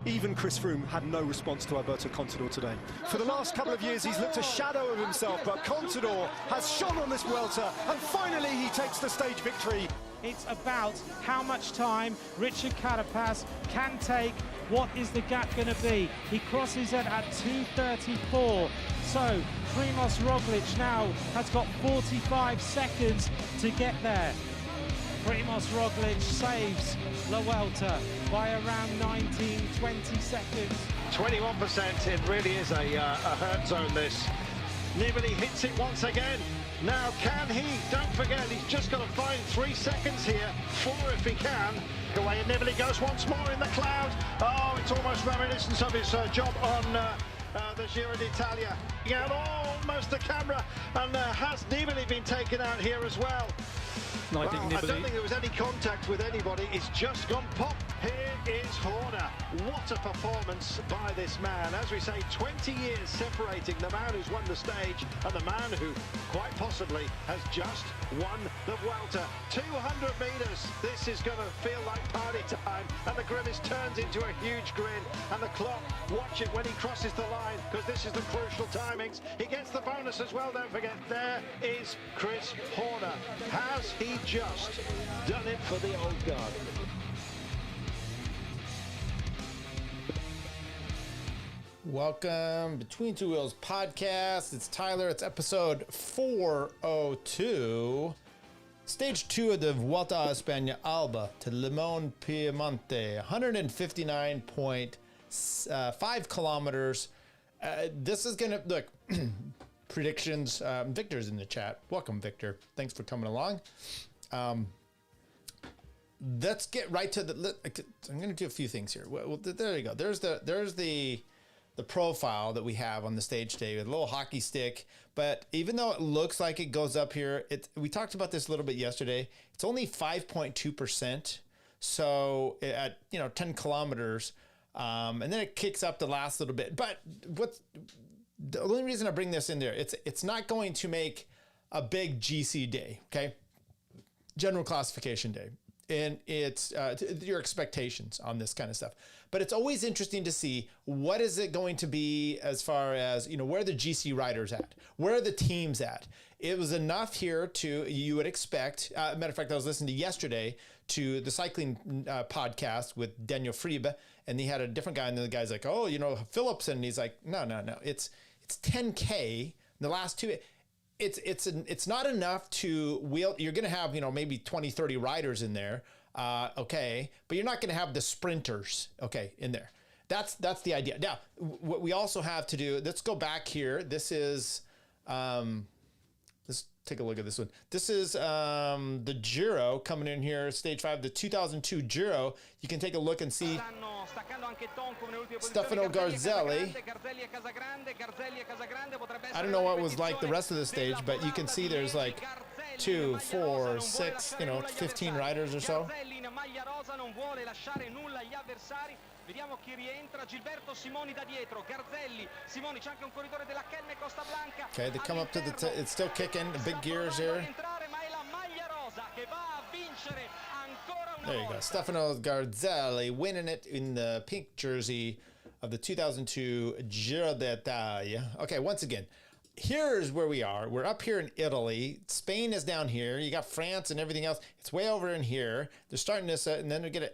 Even Chris Froome had no response to Alberto Contador today. For the last couple of years, he's looked a shadow of himself, but Contador has shone on this Vuelta, and finally he takes the stage victory. It's about how much time Richard Carapaz can take. What is the gap going to be? He crosses it at 2:34. So Primož Roglic now has got 45 seconds to get there. Primož Roglic saves La Vuelta by around 19-20 seconds. 21%, it really is a hurt zone this. Nibali hits it once again. Now can he? Don't forget, he's just got to find 3 seconds here. 4 if he can. Away and Nibali goes once more in the cloud. Oh, it's almost reminiscent of his job on the Giro d'Italia. Out almost the camera, and has Nibali been taken out here as well? No, I don't think there was any contact with anybody. It's just gone pop. Here is Horner. What a performance by this man. As we say, 20 years separating the man who's won the stage and the man who quite possibly has just won the Vuelta. 200 metres. This is going to feel like party time. And the grimace turns into a huge grin. And the clock, watch it when he crosses the line, because this is the crucial timings. He gets the bonus as well, don't forget. There is Chris Horner. Has he just done it for the old guard? Welcome Between Two Wheels podcast. It's Tyler. It's episode 402. Stage 2 of the Vuelta a España Alba to Limone Piemonte. 159.5 kilometers. This is going to, look, predictions. Victor's in the chat. Welcome, Victor. Thanks for coming along. Let's get right to the, I'm going to do a few things here. Well, there you go. There's the profile that we have on the stage today with a little hockey stick. But even though it looks like it goes up here, we talked about this a little bit yesterday. It's only 5.2%. So at 10 kilometers, and then it kicks up the last little bit. But the only reason I bring this in there, it's not going to make a big GC day, okay? General classification day. And it's your expectations on this kind of stuff. But it's always interesting to see what is it going to be as far as, where are the GC riders at? Where are the teams at? It was enough here you would expect. Matter of fact, I was listening to yesterday to the cycling podcast with Daniel Friebe, and he had a different guy, and the guy's like, Phillips, and he's like, no. It's 10K, the last two. It's not enough to wheel. You're going to have, maybe 20, 30 riders in there. Okay. But you're not going to have the sprinters. Okay. In there. That's the idea. Now, what we also have to do, let's go back here. This is, let's take a look at this one. This is the Giro coming in here, stage 5, the 2002 Giro. You can take a look and see Stefano Garzelli. I don't know what was like the rest of the stage, but you can see there's like 2, 4, 6, 15 riders or so. Vediamo chi rientra, Gilberto Simoni da dietro, Garzelli, Simoni, c'è anche un corridore della Kelme Costa Blanca. Okay, they come up to it's still kicking, the big gears here. There you go, Stefano Garzelli winning it in the pink jersey of the 2002 Giro d'Italia. Okay, once again, here's where we are. We're up here in Italy. Spain is down here. You got France and everything else. It's way over in here. They're starting this, and then they're going to,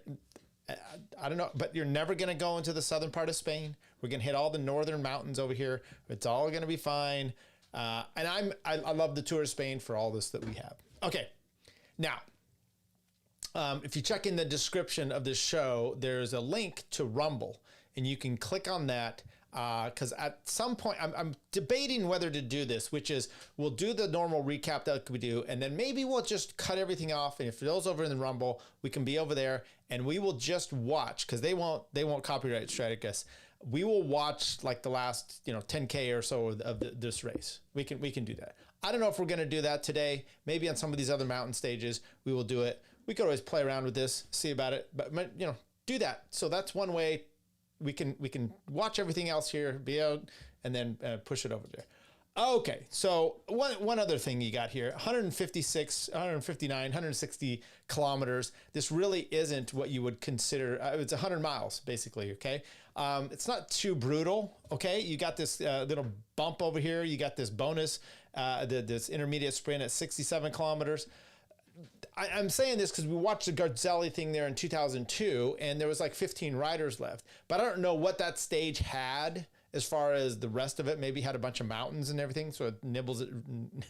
I don't know, but you're never going to go into the southern part of Spain. We're going to hit all the northern mountains over here. It's all going to be fine. And I love the Tour of Spain for all this that we have. Okay. Now, if you check in the description of this show, there's a link to Rumble, and you can click on that. Because at some point, I'm debating whether to do this, which is we'll do the normal recap that we do, and then maybe we'll just cut everything off. And if it goes over in the Rumble, we can be over there, and we will just watch, because they won't copyright strike us. We will watch like the last 10K or so of this race. We can do that. I don't know if we're going to do that today. Maybe on some of these other mountain stages we will do it. We could always play around with this, see about it, but do that. So that's one way. We can watch everything else here, be out, and then push it over there. Okay, so one other thing you got here, 156, 159, 160 kilometers. This really isn't what you would consider, it's 100 miles, basically, okay? It's not too brutal, okay? You got this little bump over here. You got this bonus, this intermediate sprint at 67 kilometers. I'm saying this because we watched the Garzelli thing there in 2002, and there was like 15 riders left. But I don't know what that stage had as far as the rest of it. Maybe had a bunch of mountains and everything, so it nibbles it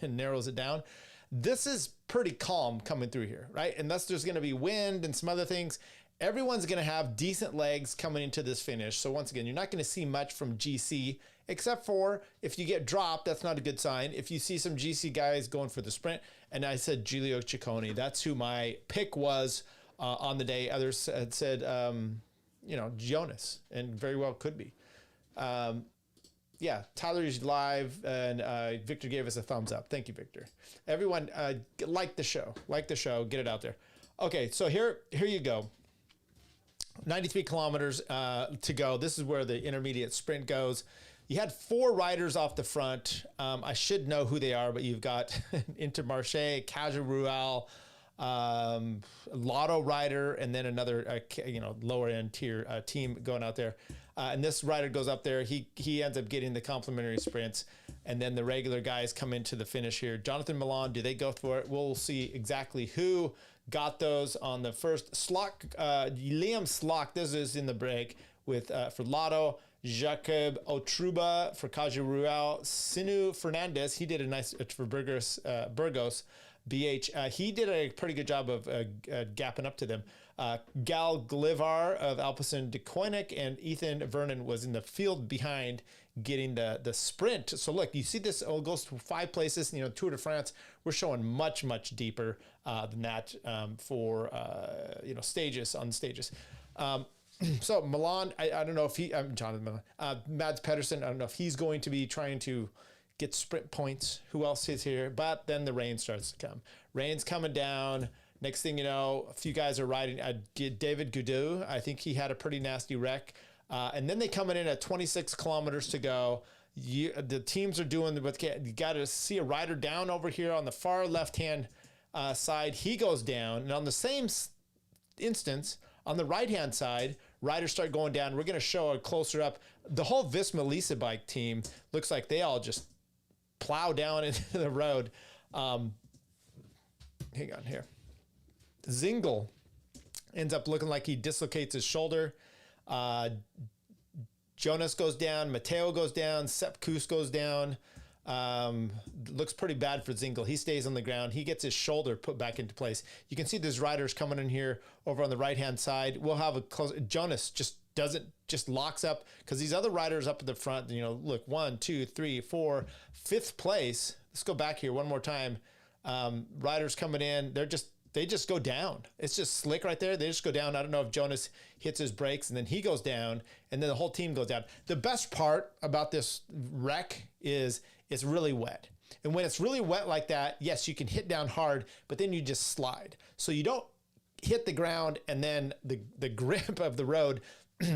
and narrows it down. This is pretty calm coming through here, right? Unless there's going to be wind and some other things. Everyone's going to have decent legs coming into this finish. So once again, you're not going to see much from GC, except for if you get dropped, that's not a good sign. If you see some GC guys going for the sprint, and I said Giulio Ciccone, that's who my pick was on the day. Others had said, Jonas, and very well could be. Yeah, Tyler's live, and Victor gave us a thumbs up. Thank you, Victor. Everyone, like the show, get it out there. Okay, so here you go. 93 kilometers to go. This is where the intermediate sprint goes. You had 4 riders off the front. I should know who they are, but you've got Intermarché, Caja Rural, Lotto rider, and then another, lower end tier team going out there. And this rider goes up there. He ends up getting the complimentary sprints, and then the regular guys come into the finish here. Jonathan Milan, do they go for it? We'll see exactly who got those on the first. Liam Slock, this is in the break with for Lotto. Jacob Otruba for Caja Rural. Sinu Fernandez, he did a nice for Burgos BH. He did a pretty good job of gapping up to them. Gal Glivar of Alpecin de Koenig and Ethan Vernon was in the field behind getting the sprint. So look, you see this goes to 5 places. Tour de France, we're showing much, much deeper than that for stages on stages. So Milan, I don't know if Jonathan Milan, Mads Pedersen, I don't know if he's going to be trying to get sprint points. Who else is here? But then the rain starts to come. Rain's coming down. Next thing you know, a few guys are riding. David Goudou, I think he had a pretty nasty wreck. And then they coming in at 26 kilometers to go. The teams are doing what you got to see a rider down over here on the far left-hand side. He goes down. And on the same instance, on the right-hand side, riders start going down. We're going to show a closer up. The whole Visma Lisa bike team looks like they all just plow down into the road. Hang on here. Zingle ends up looking like he dislocates his shoulder. Jonas goes down. Matteo goes down. Sepp Kuss goes down. Looks pretty bad for Zingle. He stays on the ground. He gets his shoulder put back into place. You can see there's riders coming in here over on the right-hand side. We'll have a close. Jonas just locks up because these other riders up at the front, look, 1, 2, 3, 4, 5th place. Let's go back here one more time. Riders coming in. They just go down. It's just slick right there. They just go down. I don't know if Jonas hits his brakes and then he goes down and then the whole team goes down. The best part about this wreck is it's really wet. And when it's really wet like that, yes, you can hit down hard, but then you just slide. So you don't hit the ground and then the grip of the road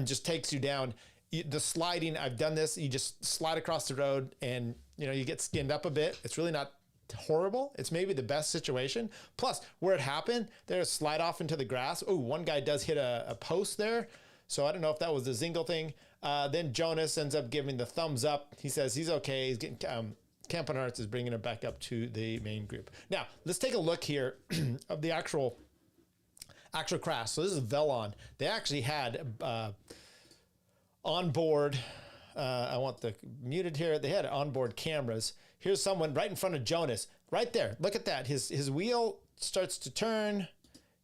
just takes you down. The sliding, I've done this. You just slide across the road and you get skinned up a bit. It's really not horrible. It's maybe the best situation. Plus, where it happened, there's slide off into the grass. Oh, one guy does hit a post there. So I don't know if that was the Zingle thing. Then Jonas ends up giving the thumbs up. He says he's okay. He's getting Campen Arts is bringing him back up to the main group. Now, let's take a look here of the actual crash. So this is Velon. They actually had onboard, I want the muted here. They had onboard cameras. Here's someone right in front of Jonas, right there. Look at that. His wheel starts to turn,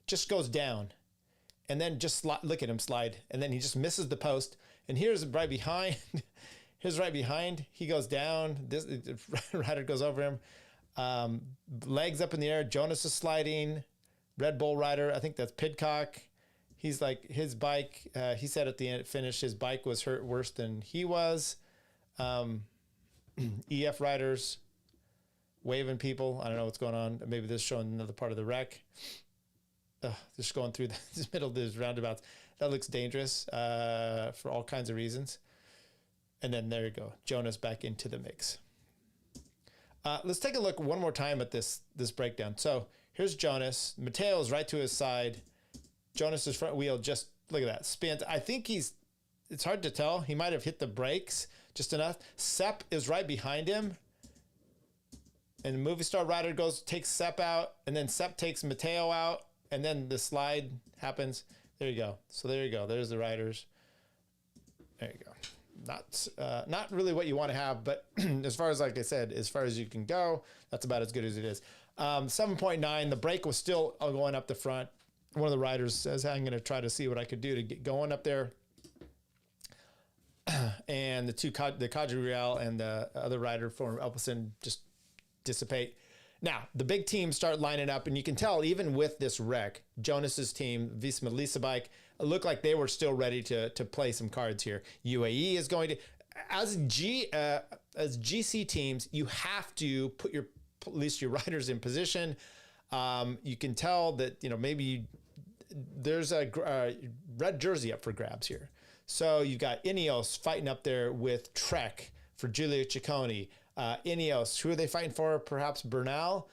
just goes down, and then just look at him slide, and then he just misses the post. And here's right behind. Here's right behind. He goes down. This rider goes over him. Legs up in the air. Jonas is sliding. Red Bull rider. I think that's Pidcock. He's like his bike. He said at the end, finish, his bike was hurt worse than he was. EF riders waving people. I don't know what's going on. Maybe this is showing another part of the wreck. Just going through this middle of these roundabouts. That looks dangerous for all kinds of reasons. And then there you go. Jonas back into the mix. Let's take a look one more time at this breakdown. So here's Jonas. Matteo is right to his side. Jonas's front wheel just, look at that, spins. I think it's hard to tell. He might have hit the brakes just enough. Sepp is right behind him. And the movie star rider takes Sepp out, and then Sepp takes Matteo out, and then the slide happens. There you go. So there you go. There's the riders. There you go. Not really what you want to have, but as far as, like I said, as far as you can go, that's about as good as it is. 7.9, the brake was still going up the front. One of the riders says, I'm going to try to see what I could do to get going up there. And the Cadriel and the other rider from Elpelson just dissipate. Now, the big teams start lining up, and you can tell even with this wreck, Jonas's team, Visma Lisa Bike, looked like they were still ready to play some cards here. UAE is going to, as GC teams, you have to put at least your riders in position. You can tell that, maybe there's a red jersey up for grabs here. So you've got Ineos fighting up there with Trek for Giulio Ciccone. Ineos, who are they fighting for? Perhaps Bernal.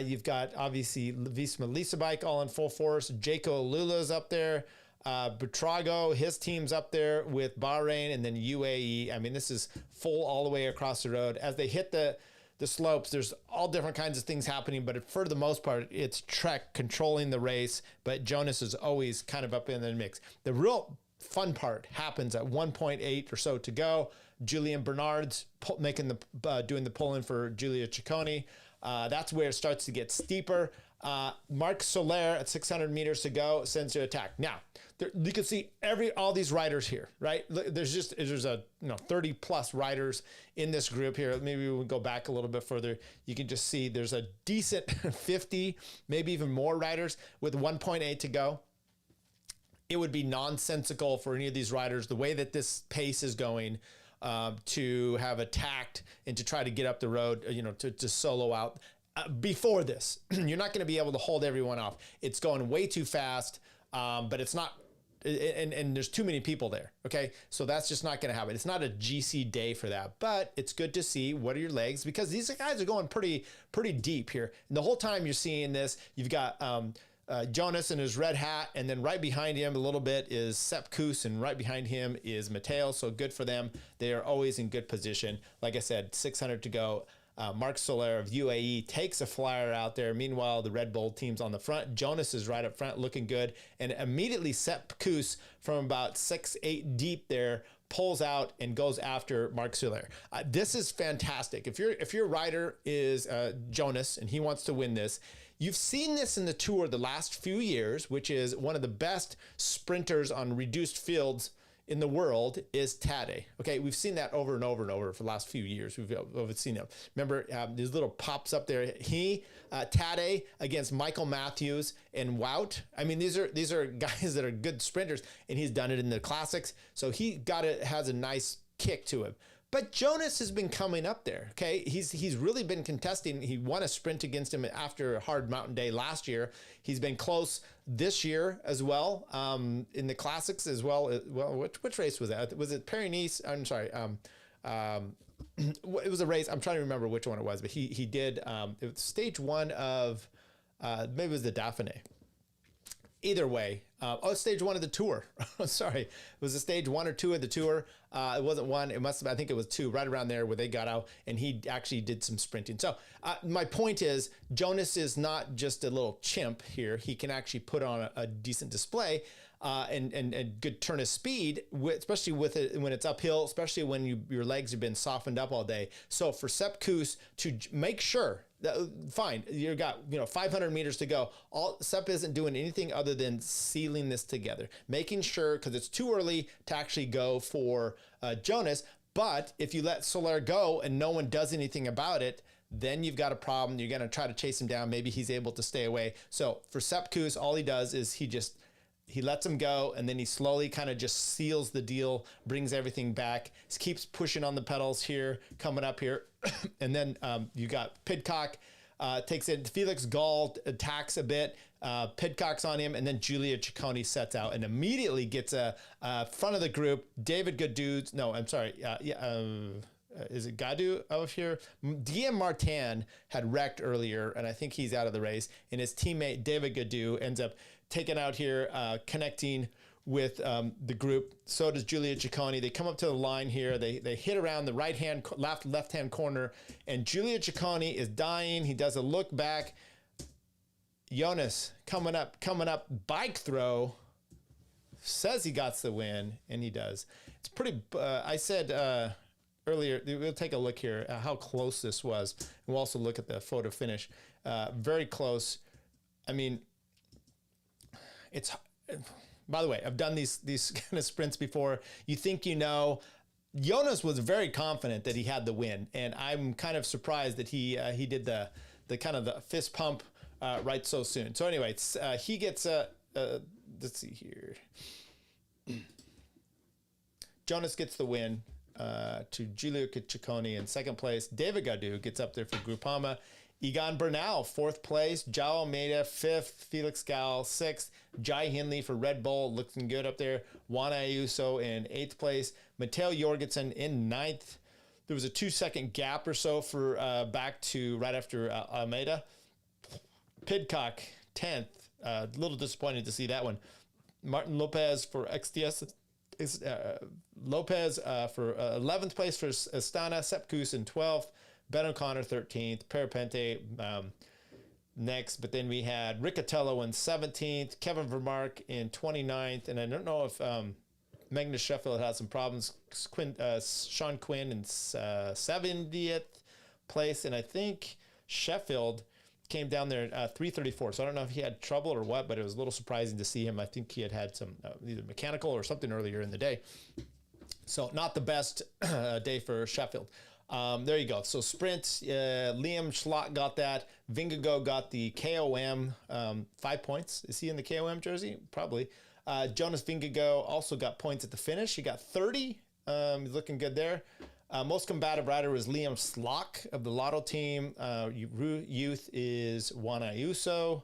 You've got obviously Visma Lisa Bike all in full force. Jaco Lula's up there. Butrago, his team's up there with Bahrain, and then UAE. I mean, this is full all the way across the road. As they hit the slopes, there's all different kinds of things happening, but for the most part, it's Trek controlling the race, but Jonas is always kind of up in the mix. The real fun part happens at 1.8 or so to go. Julian Bernard's doing the pull-in for Giulio Ciccone. That's where it starts to get steeper. Marc Soler at 600 meters to go sends to attack. Now, you can see all these riders here, right? There's a 30 plus riders in this group here. Maybe we'll go back a little bit further. You can just see there's a decent 50, maybe even more riders with 1.8 to go. It would be nonsensical for any of these riders, the way that this pace is going, to have attacked and to try to get up the road, to solo out. Before this, you're not going to be able to hold everyone off. It's going way too fast, but it's not, and there's too many people there. Okay, so that's just not going to happen. It's not a GC day for that, but it's good to see what are your legs, because these guys are going pretty deep here. And the whole time you're seeing this, you've got Jonas in his red hat, and then right behind him a little bit is Sepp Kuss, and right behind him is Matteo. So good for them. They are always in good position. Like I said, 600 to go. Marc Soler of UAE takes a flyer out there. Meanwhile, the Red Bull team's on the front. Jonas is right up front looking good. And immediately Sepp Kuss from about 6-8 deep there pulls out and goes after Marc Soler. This is fantastic. If your rider is Jonas and he wants to win this, you've seen this in the Tour the last few years, which is one of the best sprinters on reduced fields in the world is Tadej. Okay, we've seen that over and over and over for the last few years. We've seen them. Remember these little pops up there. Tadej against Michael Matthews and Wout. I mean, these are guys that are good sprinters, and he's done it in the classics. So he has a nice kick to him. But Jonas has been coming up there, okay? He's really been contesting. He won a sprint against him after a hard mountain day last year. He's been close this year as well, in the classics as well. Well, which race was that? Was it Paris-Nice? I'm sorry. It was a race. I'm trying to remember which one it was, but he did. It was stage one of maybe it was the Dauphiné. Either way, stage one of the Tour. Sorry, it was a stage 1 or 2 of the Tour. It wasn't one. It must have. I think it was 2, right around there where they got out, and he actually did some sprinting. So my point is, Jonas is not just a little chimp here. He can actually put on a decent display and good turn of speed, especially with it when it's uphill, especially when your legs have been softened up all day. So for Sepp Kuss to make sure. Fine, you got 500 meters to go. Sepp isn't doing anything other than sealing this together, making sure, because it's too early to actually go for Jonas. But if you let Soler go and no one does anything about it, then you've got a problem. You're going to try to chase him down. Maybe he's able to stay away. So for Sepp Kuss, all he does is he lets him go, and then he slowly kind of just seals the deal, brings everything back, keeps pushing on the pedals here, coming up here. And then you got Pidcock takes it. Felix Gall attacks a bit. Pidcock's on him, and then Giulio Ciccone sets out and immediately gets a front of the group. David Gooddudes. No, I'm sorry. is it Gadu out here? Guillaume Martin had wrecked earlier, and I think he's out of the race. And his teammate David Gadu ends up taking out here, connecting with the group. So does Giulio Ciccone. They come up to the line here. They hit around the left-hand corner, and Giulio Ciccone is dying. He does a look back. Jonas coming up, bike throw. Says he got the win, and he does. It's pretty. I said earlier. We'll take a look here at how close this was, and we'll also look at the photo finish. Very close. I mean, it's. By the way, I've done these kind of sprints before. You think you know. Jonas was very confident that he had the win, and I'm kind of surprised that he did the kind of the fist pump right so soon. So anyway, he gets let's see here. Jonas gets the win to Giulio Ciccone in second place. David Gadu gets up there for Groupama. Egan Bernal, fourth place. João Almeida, fifth. Felix Gal, sixth. Jai Hindley for Red Bull, looking good up there. Juan Ayuso in eighth place. Matteo Jorgensen in ninth. There was a 2-second gap or so for back to right after Almeida. Pidcock, 10th. A little disappointed to see that one. Martin Lopez for XTS. Lopez for 11th place for Astana. Sepp Kuss in 12th. Ben O'Connor 13th. Perapente next. But then we had Riccatello in 17th. Kevin Vermark in 29th. And I don't know if Magnus Sheffield had some problems. Sean Quinn in 70th place. And I think Sheffield came down there at 3:34. So I don't know if he had trouble or what, but it was a little surprising to see him. I think he had some either mechanical or something earlier in the day. So not the best day for Sheffield. There you go. So sprint, Liam Schlott got that. Vingegaard got the KOM, 5 points. Is he in the KOM jersey? Probably. Jonas Vingegaard also got points at the finish. He got 30. He's looking good there. Most combative rider was Liam Slock of the Lotto team. Youth is Juan Ayuso.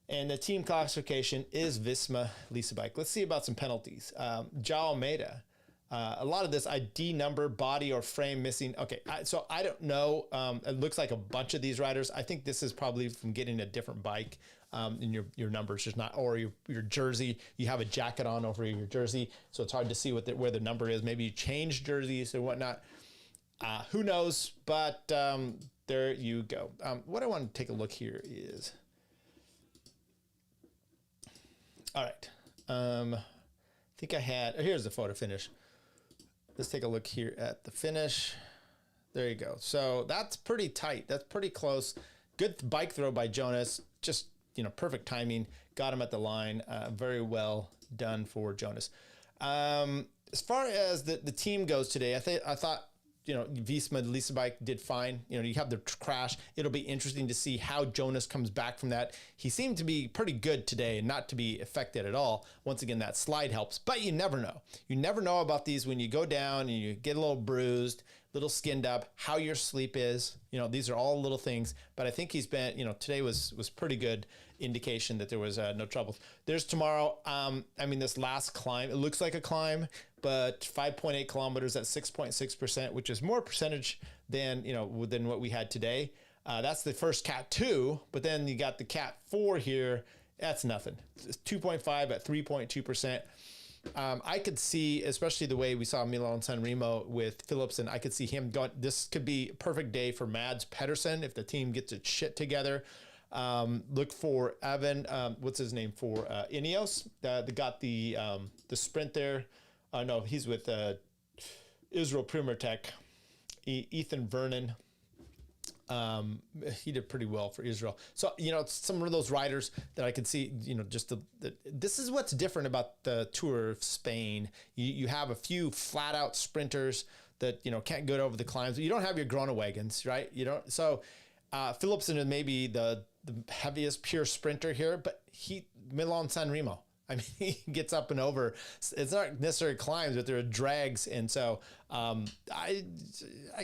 And the team classification is Visma Lisa Bike. Let's see about some penalties. João Almeida. A lot of this ID number, body or frame missing. Okay, so I don't know. It looks like a bunch of these riders. I think this is probably from getting a different bike. And your numbers just not, or your jersey. You have a jacket on over your jersey, so it's hard to see where the number is. Maybe you change jerseys or whatnot. Who knows? But there you go. What I want to take a look here is. All right. I think I had. Here's the photo finish. Let's take a look here at the finish. There you go. So that's pretty tight. That's pretty close. Good bike throw by Jonas. Just, perfect timing. Got him at the line. Very well done for Jonas. As far as the team goes today, I thought, Visma Lisa Bike did fine. You have the crash. It'll be interesting to see how Jonas comes back from that. He seemed to be pretty good today and not to be affected at all. Once again, that slide helps, but you never know. You never know about these when you go down and you get a little bruised, little skinned up, how your sleep is. These are all little things, but I think he's been, today was pretty good indication that there was no trouble. There's tomorrow. This last climb, it looks like a climb, but 5.8 kilometers at 6.6%, which is more percentage than what we had today. That's the first Cat 2, but then you got the Cat 4 here. That's nothing. It's 2.5 at 3.2%. I could see, especially the way we saw Milan San Remo with Philipsen, I could see him going. This could be a perfect day for Mads Pedersen if the team gets its shit together. Look for Evan, what's his name for Ineos? Got the sprint there. No, he's with Israel Premier Tech. Ethan Vernon. He did pretty well for Israel. So, some of those riders that I could see, this is what's different about the Tour of Spain. You have a few flat out sprinters that, can't get over the climbs. You don't have your Groenewegans, right? So Philipsen is maybe the heaviest pure sprinter here, but Milan San Remo. He gets up and over. It's not necessarily climbs, but there are drags. And so I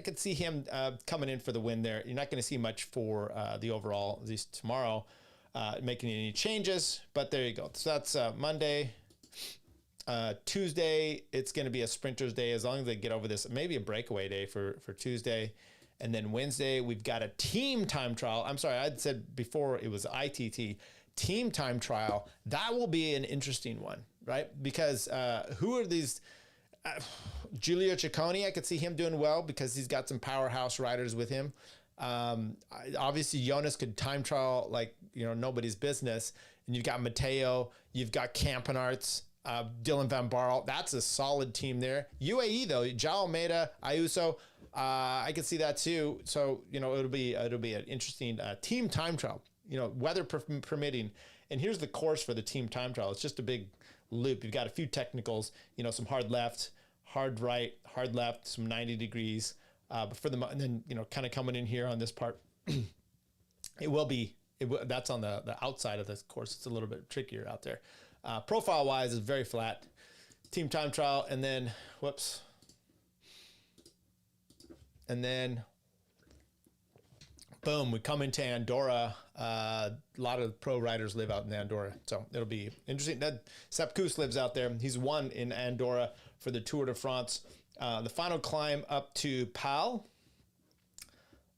could see him coming in for the win there. You're not going to see much for the overall, at least tomorrow, making any changes. But there you go. So that's Monday. Tuesday, it's going to be a sprinter's day as long as they get over this. Maybe a breakaway day for Tuesday. And then Wednesday, we've got a team time trial. I'm sorry, I'd said before it was ITT. Team time trial. That will be an interesting one, right? Because who are these? Giulio Ciccone, I could see him doing well because he's got some powerhouse riders with him. Obviously, Jonas could time trial like, nobody's business. And you've got Matteo, you've got Campenarts, Dylan Van Baarle. That's a solid team there. UAE though, João Almeida, Ayuso, I could see that too. So it'll be an interesting team time trial. Weather permitting. And here's the course for the team time trial. It's just a big loop. You've got a few technicals. Some hard left, hard right, hard left, some 90 degrees. But for the and then kind of coming in here on this part, that's on the outside of this course. It's a little bit trickier out there. Profile wise is very flat. Team time trial, and then boom, we come into Andorra. A lot of pro riders live out in Andorra, so it'll be interesting. Sepp Kuss lives out there. He's won in Andorra for the Tour de France. The final climb up to Pal,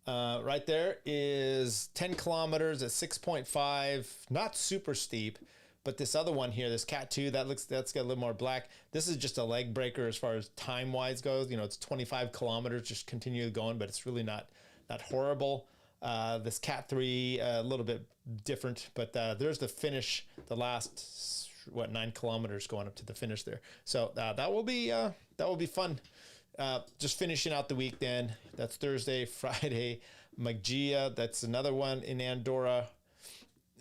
right there, is 10 kilometers at 6.5. Not super steep, but this other one here, this Cat 2, that's got a little more black. This is just a leg breaker as far as time wise goes. It's 25 kilometers, just continue going, but it's really not horrible. This Cat 3, a little bit different, but there's the finish, the last 9 kilometers going up to the finish there. So that will be fun. Just finishing out the week then. That's Thursday, Friday, Maggia. That's another one in Andorra,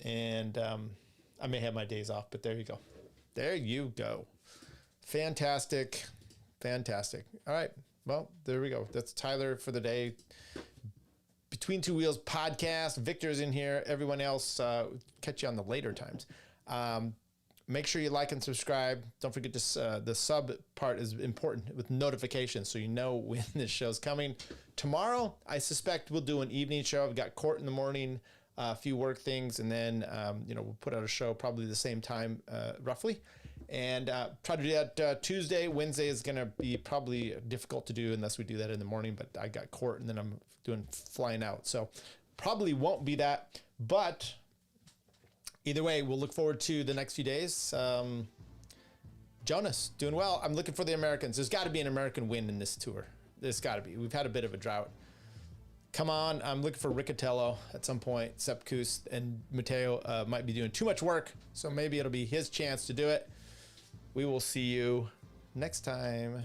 and I may have my days off, but there you go. There you go. Fantastic. All right. Well, there we go. That's Tyler for the day. Between Two Wheels podcast. Victor's in here. Everyone else, catch you on the later times. Make sure you like and subscribe. Don't forget the sub part is important with notifications so you know when this show's coming. Tomorrow, I suspect we'll do an evening show. I've got court in the morning, a few work things, and then we'll put out a show probably the same time roughly. And try to do that Tuesday. Wednesday is going to be probably difficult to do unless we do that in the morning, but I got court and then I'm doing flying out. So probably won't be that, but either way, we'll look forward to the next few days. Jonas, doing well. I'm looking for the Americans. There's got to be an American win in this tour. There's got to be. We've had a bit of a drought. Come on. I'm looking for Riccatello at some point. Sepp Kuss and Matteo might be doing too much work, so maybe it'll be his chance to do it. We will see you next time.